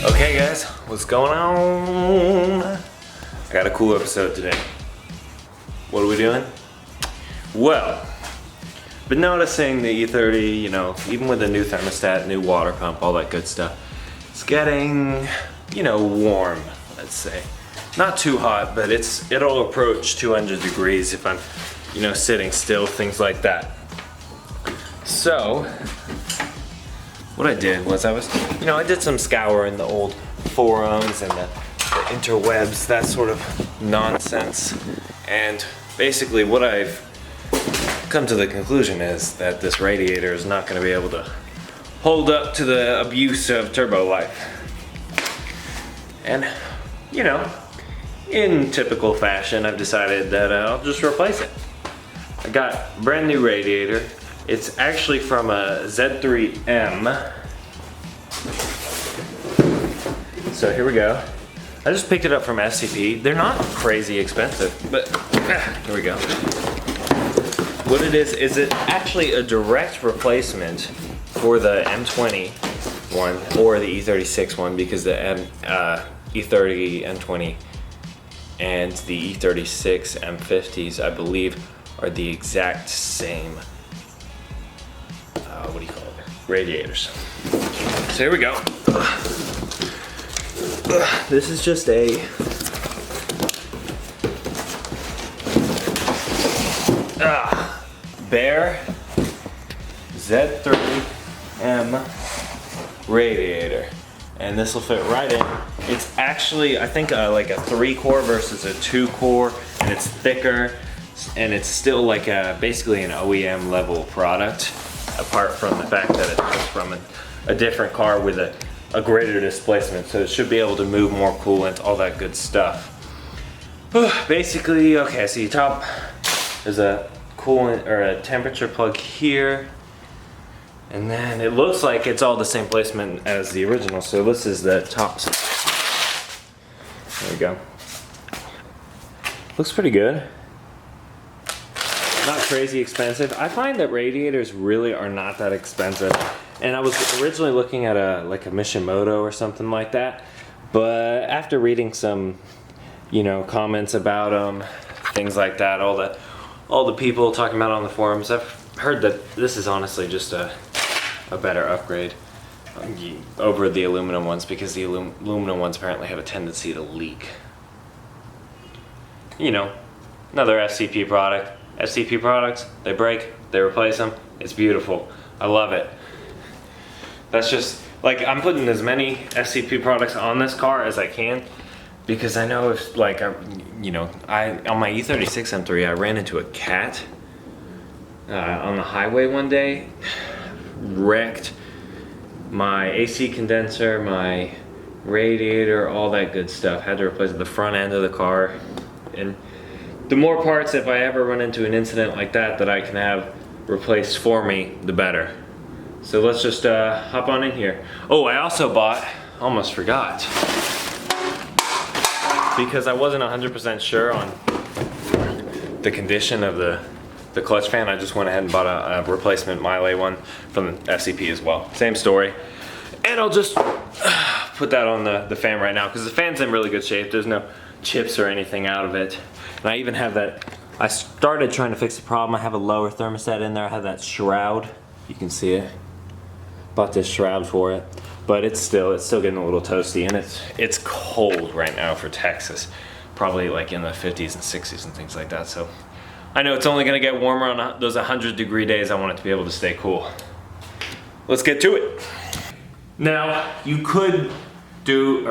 Okay guys, what's going on? I got a cool episode today. What are we doing? Well, been noticing the E30, you know, even with the new thermostat, new water pump, all that good stuff, it's getting, you know, warm, let's say. Not too hot, but it'll approach 200 degrees if I'm, you know, sitting still, things like that. So, what I did was I did some scouring the old forums and the interwebs, that sort of nonsense. And basically what I've come to the conclusion is that this radiator is not going to be able to hold up to the abuse of turbo life. And, you know, in typical fashion, I've decided that I'll just replace it. I got a brand new radiator. It's actually from a Z3M. So here we go. I just picked it up from FCP. They're not crazy expensive, but here we go. What it is it actually a direct replacement for the M20 one or the E36 one, because the E30 M20 and the E36 M50s, I believe, are the exact same, what do you call it, radiators. So here we go. This is just a Behr Z3M radiator, and this will fit right in. It's actually, I think, like a 3-core versus a 2-core, and it's thicker, and it's still like basically an OEM level product, apart from the fact that it's from a different car with a greater displacement, so it should be able to move more coolant, all that good stuff. Basically, okay, so you top, there's a coolant or a temperature plug here, and then it looks like it's all the same placement as the original, so this is the top. There we go. Looks pretty good. Not crazy expensive. I find that radiators really are not that expensive. And I was originally looking at a Mishimoto or something like that, but after reading some, you know, comments about them, things like that, all the people talking about it on the forums, I've heard that this is honestly just a better upgrade over the aluminum ones, because the aluminum ones apparently have a tendency to leak. You know, another FCP product. FCP products, they break, they replace them. It's beautiful. I love it. That's just, like, I'm putting as many FCP products on this car as I can, because I know if, like, on my E36 M3, I ran into a cat on the highway one day, wrecked my AC condenser, my radiator, all that good stuff. Had to replace the front end of the car. And the more parts, if I ever run into an incident like that I can have replaced for me, the better. So let's just hop on in here. Oh, I also bought, almost forgot, because I wasn't 100% sure on the condition of the clutch fan, I just went ahead and bought a replacement Meyle one from the FCP as well. Same story. And I'll just put that on the fan right now, because the fan's in really good shape. There's no chips or anything out of it. And I even have that, I started trying to fix the problem. I have a lower thermostat in there. I have that shroud. You can see it. Bought this shroud for it. But it's still getting a little toasty, and it's cold right now for Texas. Probably like in the 50s and 60s and things like that. So I know it's only gonna get warmer on those 100-degree days. I want it to be able to stay cool. Let's get to it. Now, you could do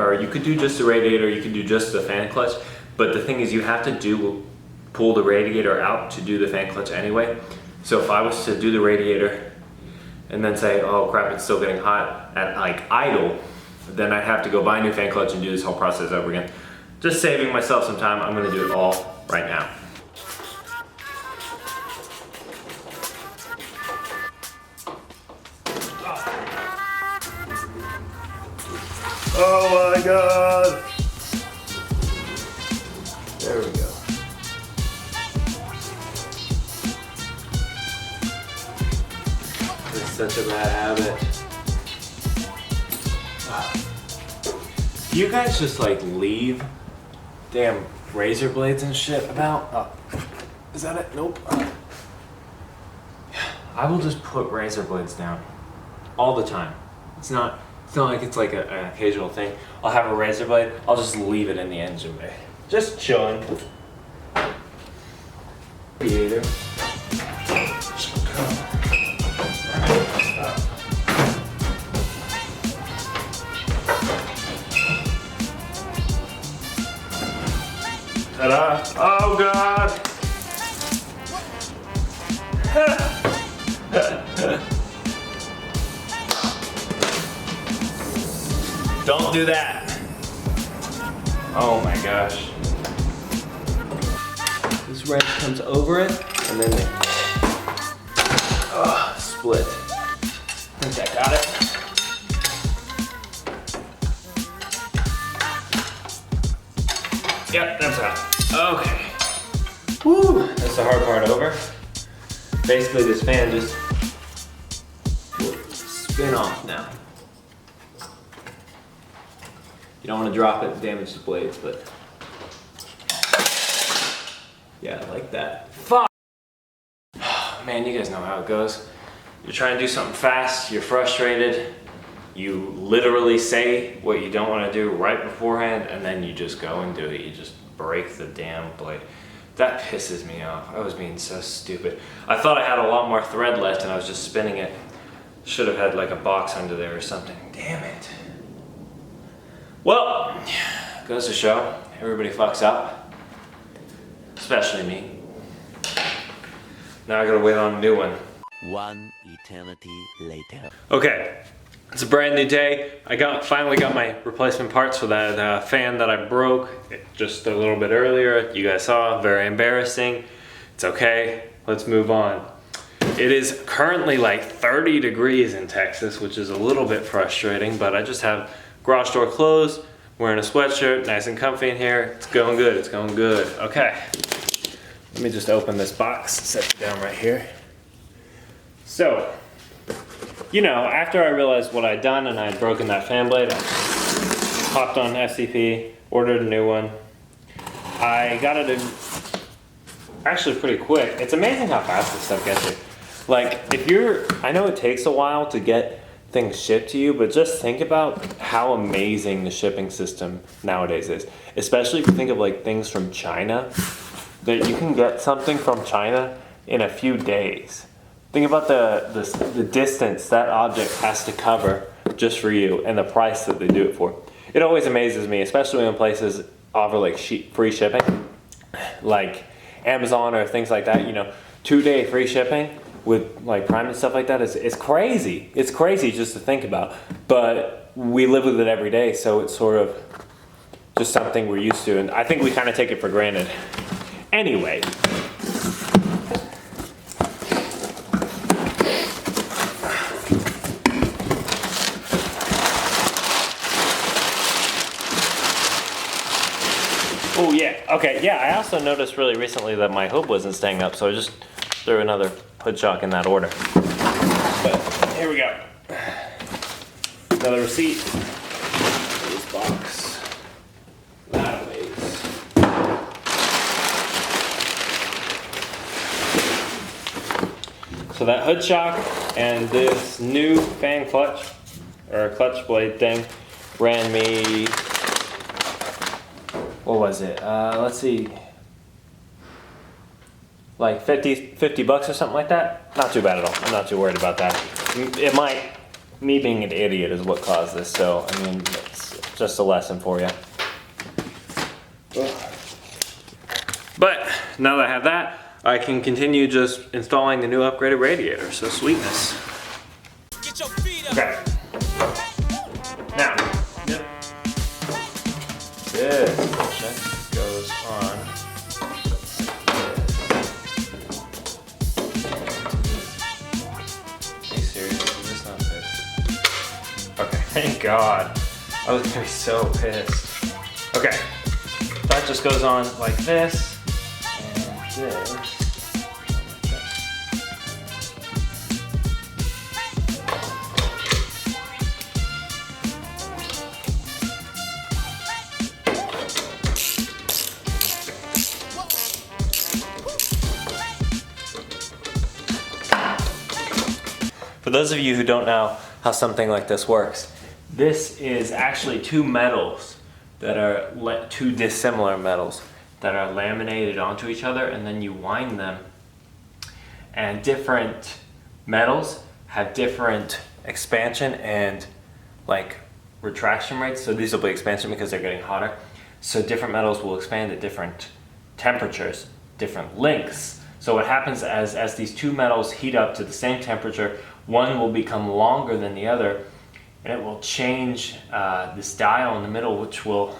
just the radiator, you could do just the fan clutch, but the thing is, you have to pull the radiator out to do the fan clutch anyway. So if I was to do the radiator and then say, oh crap, it's still getting hot at like idle, then I'd have to go buy a new fan clutch and do this whole process over again. Just saving myself some time, I'm gonna do it all right now. Oh my God! There we go. It's such a bad habit. Do you guys just like leave damn razor blades and shit about? Oh, is that it? Nope. I will just put razor blades down all the time. It's not like it's like an occasional thing. I'll have a razor blade, I'll just leave it in the engine bay. Just chilling. Radiator. Ta-da! Oh God! Don't do that! Oh my gosh. This wrench comes over it, and then they split. I think I got it. Yep, that's out. Okay. Woo! That's the hard part over. Basically, this fan just will spin off now. You don't want to drop it and damage the blades, but yeah, like that. Fuck! Man, you guys know how it goes. You're trying to do something fast, you're frustrated, you literally say what you don't want to do right beforehand, and then you just go and do it. You just break the damn blade. That pisses me off. I was being so stupid. I thought I had a lot more thread left and I was just spinning it. Should have had like a box under there or something. Damn it. Well, goes to show, everybody fucks up. Especially me. Now I gotta wait on a new one. One eternity later. Okay, it's a brand new day. I finally got my replacement parts for that fan that I broke just a little bit earlier. You guys saw, very embarrassing. It's okay, let's move on. It is currently like 30 degrees in Texas, which is a little bit frustrating, but I just have garage door closed, wearing a sweatshirt, nice and comfy in here. It's going good, it's going good. Okay, let me just open this box, set it down right here. So, you know, after I realized what I'd done and I had broken that fan blade, I hopped on FCP, ordered a new one. I got it in actually pretty quick. It's amazing how fast this stuff gets you. Like, I know it takes a while to get things shipped to you, but just think about how amazing the shipping system nowadays is. Especially if you think of like things from China, that you can get something from China in a few days. Think about the distance that object has to cover just for you and the price that they do it for. It always amazes me, especially when places offer like free shipping, like Amazon or things like that. You know, 2-day free shipping with like Prime and stuff like that is crazy. It's crazy just to think about, but we live with it every day, so it's sort of just something we're used to, and I think we kind of take it for granted. Anyway. Oh yeah, okay, yeah, I also noticed really recently that my hood wasn't staying up, so I just threw another hood shock in that order. But here we go. Another receipt. This box. That weighs. So that hood shock and this new fan clutch, or clutch blade thing, ran me, what was it? Let's see, like 50 bucks or something like that. Not too bad at all. I'm not too worried about that. Me being an idiot is what caused this, so I mean, it's just a lesson for you. But now that I have that, I can continue just installing the new upgraded radiator, so sweetness. Okay. Now, this goes on. Are you serious? Is this not fit? Okay, thank God. I was gonna be so pissed. Okay, that just goes on like this, and this. For those of you who don't know how something like this works, this is actually two metals that are two dissimilar metals that are laminated onto each other, and then you wind them. And different metals have different expansion and like retraction rates. So these will be expansion because they're getting hotter. So different metals will expand at different temperatures, different lengths. So what happens as these two metals heat up to the same temperature, one will become longer than the other, and it will change this dial in the middle, which will,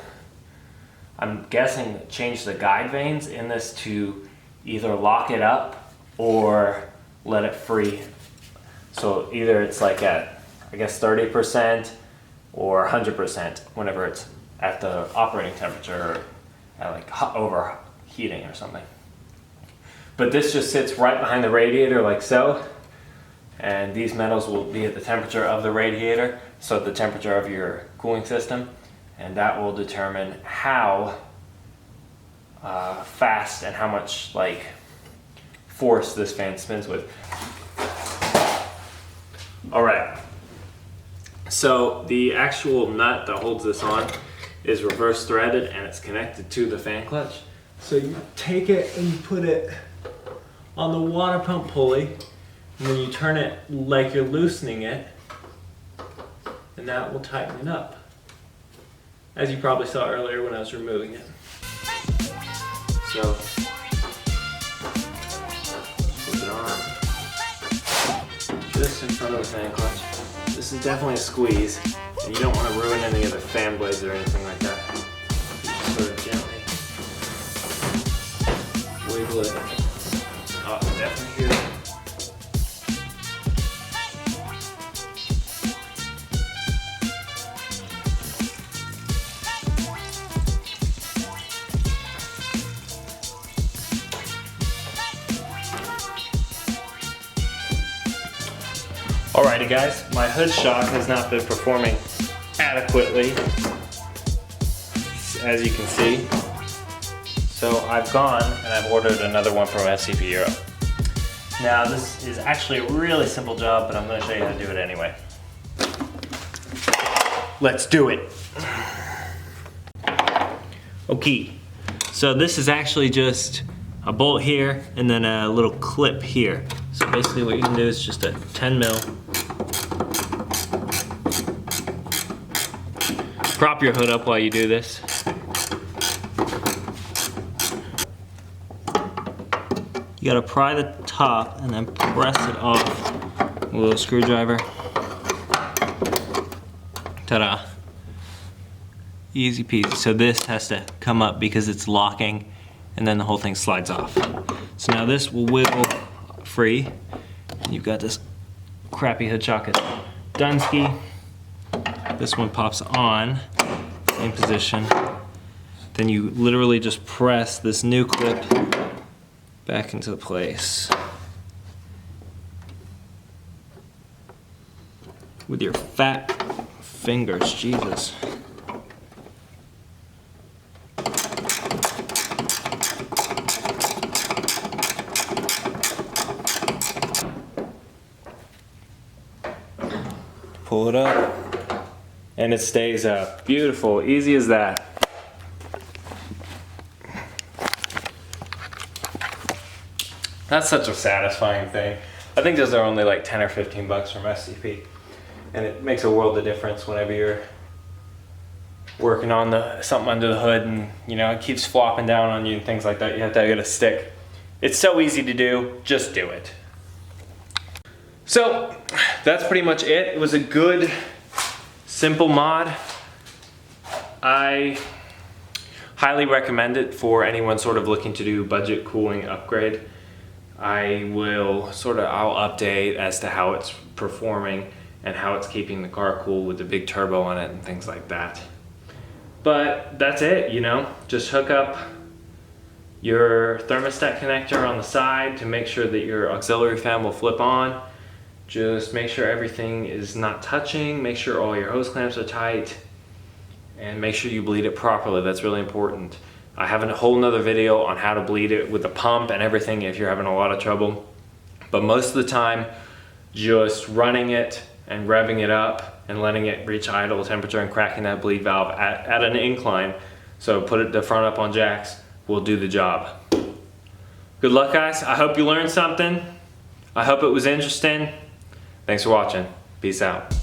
I'm guessing, change the guide vanes in this to either lock it up or let it free. So either it's like at, I guess, 30% or 100% whenever it's at the operating temperature or at like overheating or something. But this just sits right behind the radiator like so, and these metals will be at the temperature of the radiator, so at the temperature of your cooling system, and that will determine how fast and how much like force this fan spins with. All right, so the actual nut that holds this on is reverse threaded and it's connected to the fan clutch. So you take it and you put it on the water pump pulley, and then you turn it like you're loosening it, and that will tighten it up, as you probably saw earlier when I was removing it. So flip it on, just in front of the fan clutch. This is definitely a squeeze, and you don't want to ruin any of the fan blades or anything like that. You just sort of gently wiggle it. Oh, definitely here. Alrighty guys, my hood shock has not been performing adequately, as you can see. So I've gone and I've ordered another one from FCPeuro. Now this is actually a really simple job, but I'm going to show you how to do it anyway. Let's do it. Okay, so this is actually just a bolt here and then a little clip here. So basically what you can do is just a 10 mil. Prop your hood up while you do this. You gotta pry the top and then press it off with a little screwdriver. Ta-da. Easy peasy. So this has to come up because it's locking, and then the whole thing slides off. So now this will wiggle free. You've got this crappy hood shock at Dunsky. This one pops on, same position. Then you literally just press this new clip back into place with your fat fingers, Jesus. Pull it up and it stays up. Beautiful, easy as that. That's such a satisfying thing. I think those are only like 10 or 15 bucks from SCP. And it makes a world of difference whenever you're working on something under the hood and you know it keeps flopping down on you and things like that. You have to get a stick. It's so easy to do, just do it. So that's pretty much it. It was a good, simple mod. I highly recommend it for anyone sort of looking to do budget cooling upgrade. I'll update as to how it's performing and how it's keeping the car cool with the big turbo on it and things like that. But that's it, you know, just hook up your thermostat connector on the side to make sure that your auxiliary fan will flip on. Just make sure everything is not touching, make sure all your hose clamps are tight, and make sure you bleed it properly. That's really important. I have a whole nother video on how to bleed it with the pump and everything if you're having a lot of trouble. But most of the time, just running it and revving it up and letting it reach idle temperature and cracking that bleed valve at an incline. So put the front up on jacks will do the job. Good luck, guys. I hope you learned something. I hope it was interesting. Thanks for watching. Peace out.